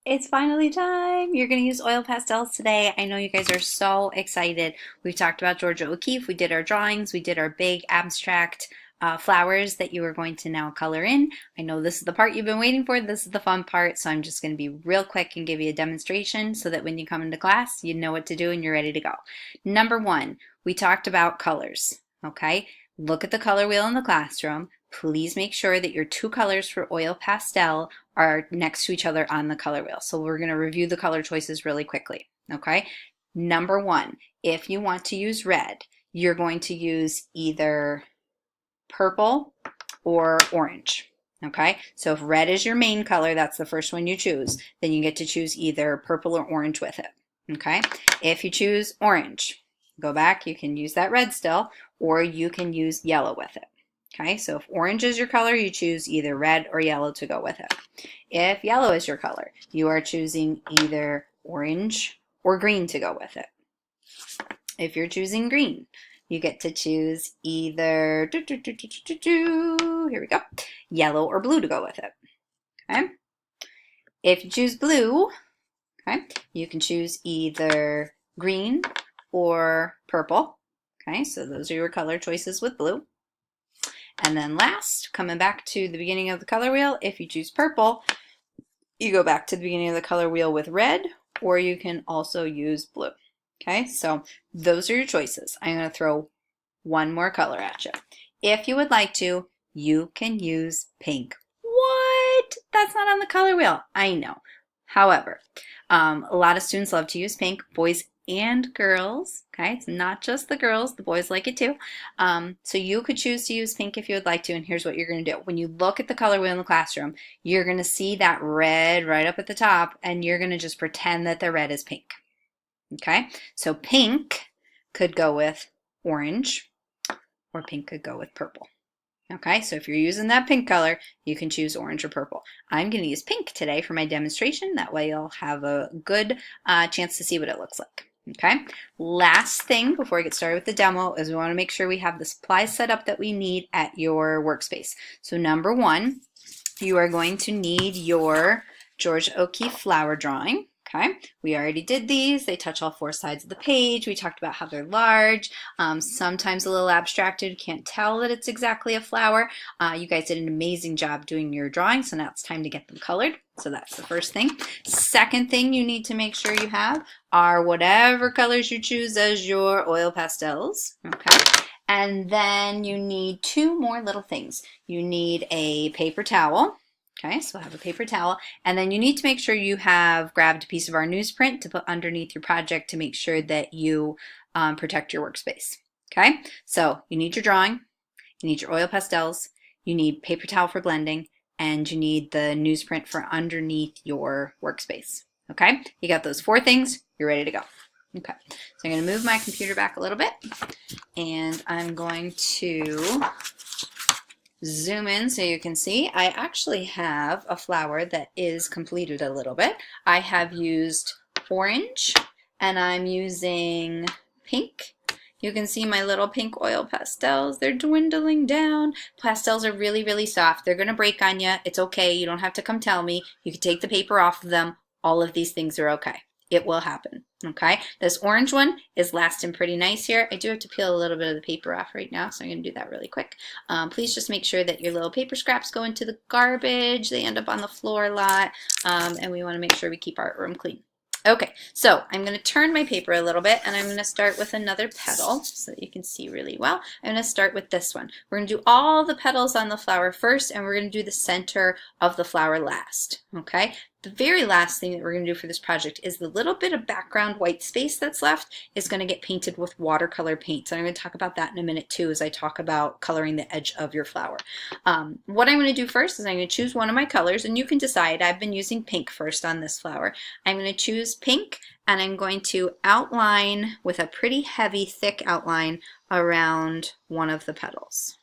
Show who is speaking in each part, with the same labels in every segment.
Speaker 1: It's finally time. You're going to use oil pastels today. I know you guys are so excited. We've talked about Georgia O'Keeffe. We did our drawings. We did our big abstract flowers that you are going to now color in. I know this is the part you've been waiting for. This is the fun part. So I'm just going to be real quick and give you a demonstration so that when you come into class, you know what to do and you're ready to go. Number one, we talked about colors. Okay, look at the color wheel in the classroom. Please make sure that your two colors for oil pastel are next to each other on the color wheel. So we're going to review the color choices really quickly. Okay. Number one, if you want to use red, you're going to use either purple or orange. Okay. So if red is your main color, that's the first one you choose, then you get to choose either purple or orange with it. Okay. If you choose orange, go back, you can use that red still, or you can use yellow with it. Okay, so if orange is your color, you choose either red or yellow to go with it. If yellow is your color, you are choosing either orange or green to go with it. If you're choosing green, you get to choose either, here we go, yellow or blue to go with it. Okay. If you choose blue, okay, you can choose either green or purple. Okay, so those are your color choices with blue. And then last, coming back to the beginning of the color wheel, if you choose purple, you go back to the beginning of the color wheel with red, or you can also use blue. Okay, so those are your choices. I'm going to throw one more color at you. If you would like to, you can use pink. What? That's not on the color wheel. I know. However, a lot of students love to use pink, boys and girls. Okay, it's not just the girls, the boys like it too. So you could choose to use pink if you would like to, and here's what you're going to do. When you look at the color wheel in the classroom, you're going to see that red right up at the top, and you're going to just pretend that the red is pink. Okay, so pink could go with orange, or pink could go with purple. Okay, so if you're using that pink color, you can choose orange or purple. I'm going to use pink today for my demonstration. That way you'll have a good chance to see what it looks like. Okay, last thing before I get started with the demo is we want to make sure we have the supplies set up that we need at your workspace. So number one, you are going to need your Georgia O'Keeffe flower drawing. Okay, we already did these. They touch all four sides of the page. We talked about how they're large, sometimes a little abstracted. You can't tell that it's exactly a flower. You guys did an amazing job doing your drawing, so now it's time to get them colored. So that's the first thing. Second thing you need to make sure you have are whatever colors you choose as your oil pastels. Okay, and then you need two more little things. You need a paper towel. Okay, so have a paper towel, and then you need to make sure you have grabbed a piece of our newsprint to put underneath your project to make sure that you protect your workspace. Okay, so you need your drawing, you need your oil pastels, you need paper towel for blending, and you need the newsprint for underneath your workspace. Okay, you got those four things, you're ready to go. Okay, so I'm going to move my computer back a little bit, and I'm going to zoom in so you can see. I actually have a flower that is completed a little bit. I have used orange and I'm using pink. You can see my little pink oil pastels. They're dwindling down. Pastels are really, really soft. They're going to break on you. It's okay. You don't have to come tell me. You can take the paper off of them. All of these things are okay. It will happen. Okay, this orange one is lasting pretty nice here. I do have to peel a little bit of the paper off right now, so I'm going to do that really quick. Please just make sure that your little paper scraps go into the garbage. They end up on the floor a lot, and we want to make sure we keep our room clean. Okay, so I'm going to turn my paper a little bit, and I'm going to start with another petal so that you can see really well. I'm going to start with this one. We're going to do all the petals on the flower first, and we're going to do the center of the flower last. Okay, the very last thing that we're going to do for this project is the little bit of background white space that's left is going to get painted with watercolor paint. So I'm going to talk about that in a minute too as I talk about coloring the edge of your flower. What I'm going to do first is I'm going to choose one of my colors, and you can decide. I've been using pink first on this flower. I'm going to choose pink, and I'm going to outline with a pretty heavy, thick outline around one of the petals.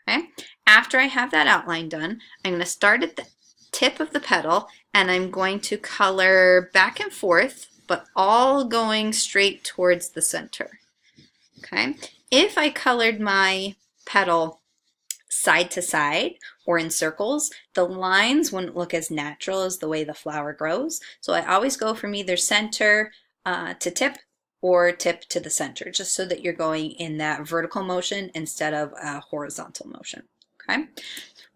Speaker 1: Okay. After I have that outline done, I'm going to start at the tip of the petal, and I'm going to color back and forth, but all going straight towards the center. Okay. If I colored my petal side to side, or in circles, the lines wouldn't look as natural as the way the flower grows. So I always go from either center to tip or tip to the center, just so that you're going in that vertical motion instead of a horizontal motion. Okay.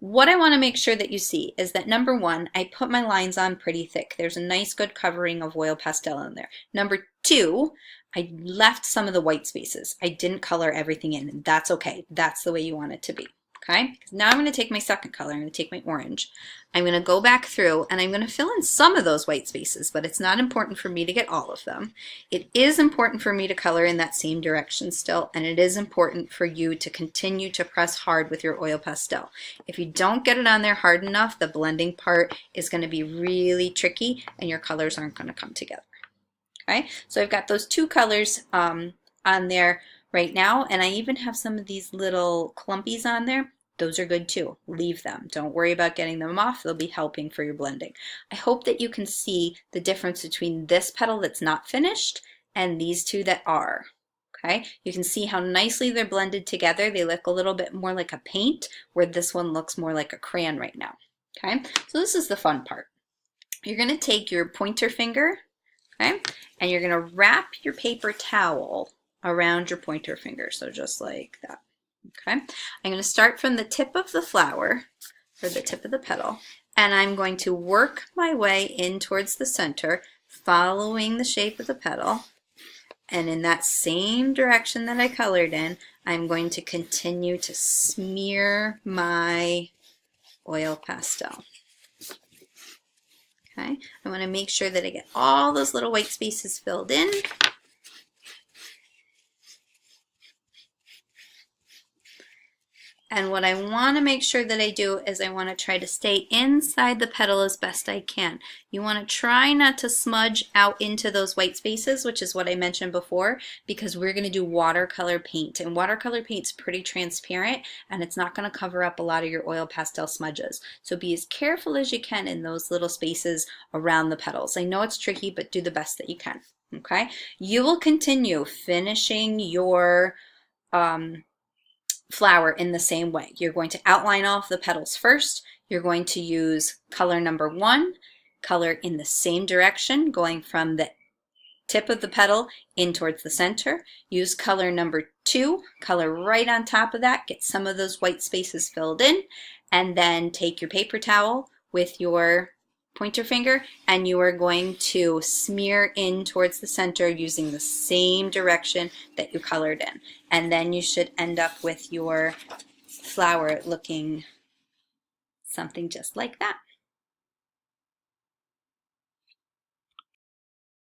Speaker 1: What I want to make sure that you see is that number one, I put my lines on pretty thick. There's a nice good covering of oil pastel in there. Number two, I left some of the white spaces. I didn't color everything in, and that's okay. That's the way you want it to be. Okay, now I'm going to take my second color. I'm going to take my orange. I'm going to go back through and I'm going to fill in some of those white spaces, but it's not important for me to get all of them. It is important for me to color in that same direction still, and it is important for you to continue to press hard with your oil pastel. If you don't get it on there hard enough, the blending part is going to be really tricky and your colors aren't going to come together. Okay, so I've got those two colors on there right now, and I even have some of these little clumpies on there. Those are good too. Leave them. Don't worry about getting them off. They'll be helping for your blending. I hope that you can see the difference between this petal that's not finished and these two that are. Okay, you can see how nicely they're blended together. They look a little bit more like a paint, where this one looks more like a crayon right now. Okay, so this is the fun part. You're going to take your pointer finger, okay, and you're going to wrap your paper towel around your pointer finger, so just like that. Okay, I'm going to start from the tip of the flower, or the tip of the petal, and I'm going to work my way in towards the center, following the shape of the petal, and in that same direction that I colored in, I'm going to continue to smear my oil pastel. Okay, I want to make sure that I get all those little white spaces filled in. And what I want to make sure that I do is I want to try to stay inside the petal as best I can. You want to try not to smudge out into those white spaces, which is what I mentioned before, because we're going to do watercolor paint. And watercolor paint's pretty transparent, and it's not going to cover up a lot of your oil pastel smudges. So be as careful as you can in those little spaces around the petals. I know it's tricky, but do the best that you can. Okay? You will continue finishing your flower in the same way. You're going to outline off the petals first. You're going to use color number one, color in the same direction, going from the tip of the petal in towards the center. Use color number two, color right on top of that, get some of those white spaces filled in, and then take your paper towel with your pointer finger, and you are going to smear in towards the center using the same direction that you colored in. And then you should end up with your flower looking something just like that.